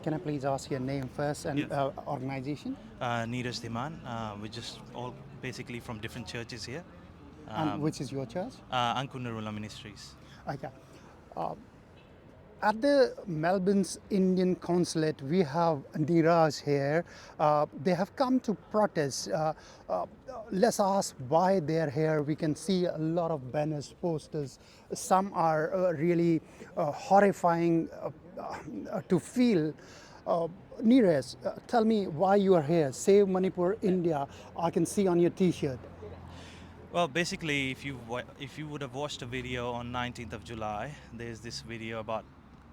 Can I please ask your name first and Yes. organization? Neeraj Dhiman. We're just all basically from different churches here. And which is your church? Ankur Nirula Ministries. Okay. At the Melbourne's Indian Consulate, we have Niraj here. They have come to protest. Let's ask why they're here. We can see a lot of banners, posters. Some are really horrifying to feel. Niraj, tell me why you are here. Save Manipur, India. I can see on your T-shirt. Well, basically, if you would have watched a video on 19th of July, there's this video about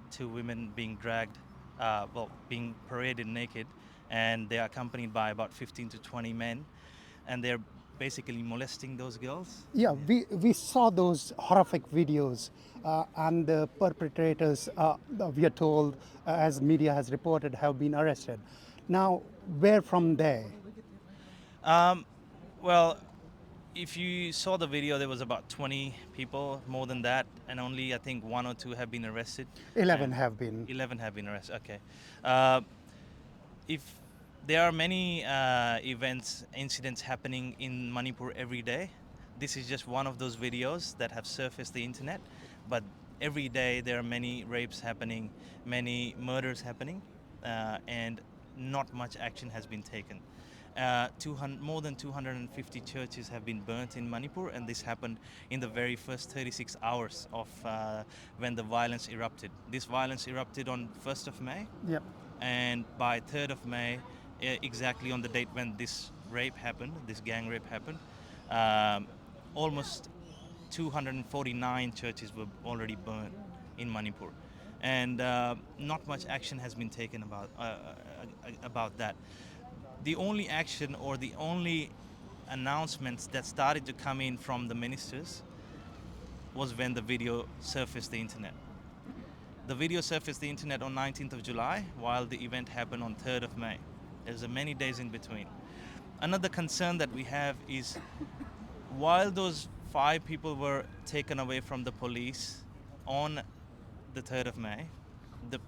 two women being dragged, being paraded naked, and they are accompanied by about 15 to 20 men, and they're basically molesting those girls. Yeah, we saw those horrific videos, and the perpetrators, we are told, as media has reported, have been arrested. Now, where from there? Um, well, if you saw the video, there was about 20 people, more than that, and only I think one or two have been arrested. 11 And have been. 11 have been arrested. Okay. Uh, if there are many incidents happening in Manipur every day, this is just one of those videos that have surfaced the internet. But every day there are many rapes happening, many murders happening, and not much action has been taken. More than 250 churches have been burnt in Manipur, and this happened in the very first 36 hours of when the violence erupted. This violence erupted on 1st of May, Yep. and by 3rd of May, exactly on the date when this rape happened, this gang rape happened, um, almost 249 churches were already burned in Manipur, and not much action has been taken about that. The only action or the only announcements that started to come in from the ministers was when the video surfaced the internet. The video surfaced the internet on 19th of July, while the event happened on 3rd of May. There's a many days in between. Another concern that we have is while those 5 people were taken away from the police on the 3rd of May, the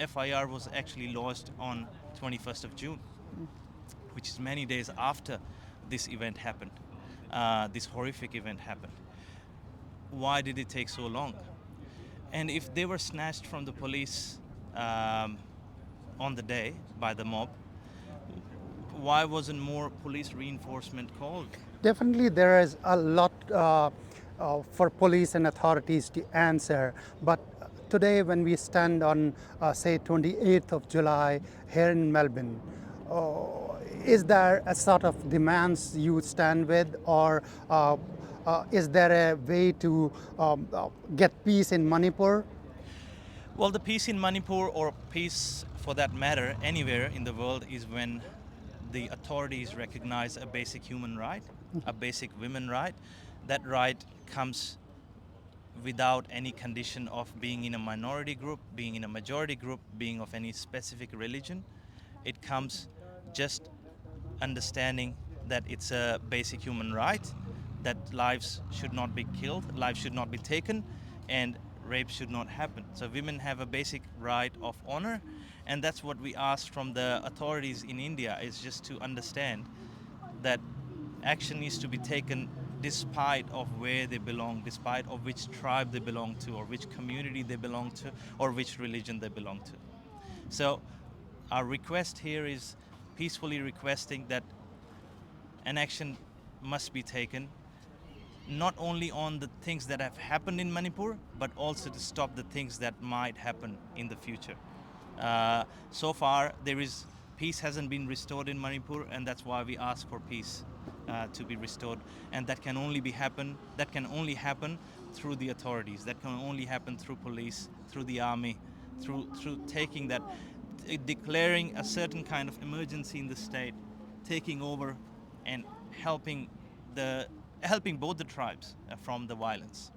FIR was actually lodged on 21st of June, which is many days after this event happened, this horrific event happened. Why did it take so long? And if they were snatched from the police on the day by the mob, why wasn't more police reinforcement called? Definitely, there is a lot for police and authorities to answer. But today, when we stand on, say, 28th of July here in Melbourne, is there a sort of demands you stand with, or is there a way to get peace in Manipur? Well, the peace in Manipur, or peace for that matter anywhere in the world, is when the authorities recognize a basic human right, a basic women right. That right comes without any condition of being in a minority group, being in a majority group, being of any specific religion. It comes just understanding that it's a basic human right, that lives should not be killed, lives should not be taken, and rape should not happen. So women have a basic right of honor, and that's what we ask from the authorities in India, is just to understand that action needs to be taken despite of where they belong, despite of which tribe they belong to, or which community they belong to, or which religion they belong to. So our request here is peacefully requesting that an action must be taken, not only on the things that have happened in Manipur, but also to stop the things that might happen in the future. So far, peace hasn't been restored in Manipur, and that's why we ask for peace to be restored. And that can only happen through the authorities. That can only happen through police, through the army, through taking that, declaring a certain kind of emergency in the state, taking over, and helping both the tribes from the violence.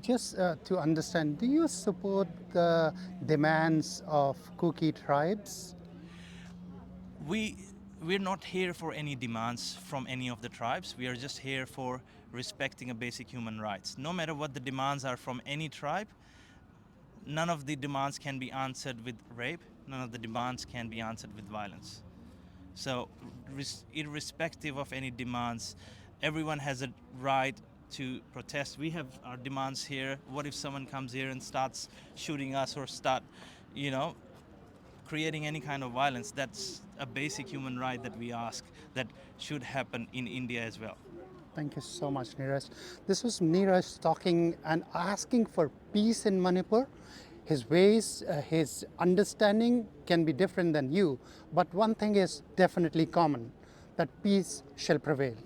Just to understand, do you support the demands of Kuki tribes? we we're not here for any demands from any of the tribes. We are just here for respecting a basic human rights. No matter what the demands are from any tribe, none of the demands can be answered with rape, none of the demands can be answered with violence. So, irrespective of any demands, everyone has a right to protest. We have our demands here. What if someone comes here and starts shooting us or start, you know, creating any kind of violence? That's a basic human right that we ask that should happen in India as well. Thank you so much, Neeraj. This was Neeraj talking and asking for peace in Manipur. His ways, his understanding can be different than you, but one thing is definitely common, that peace shall prevail.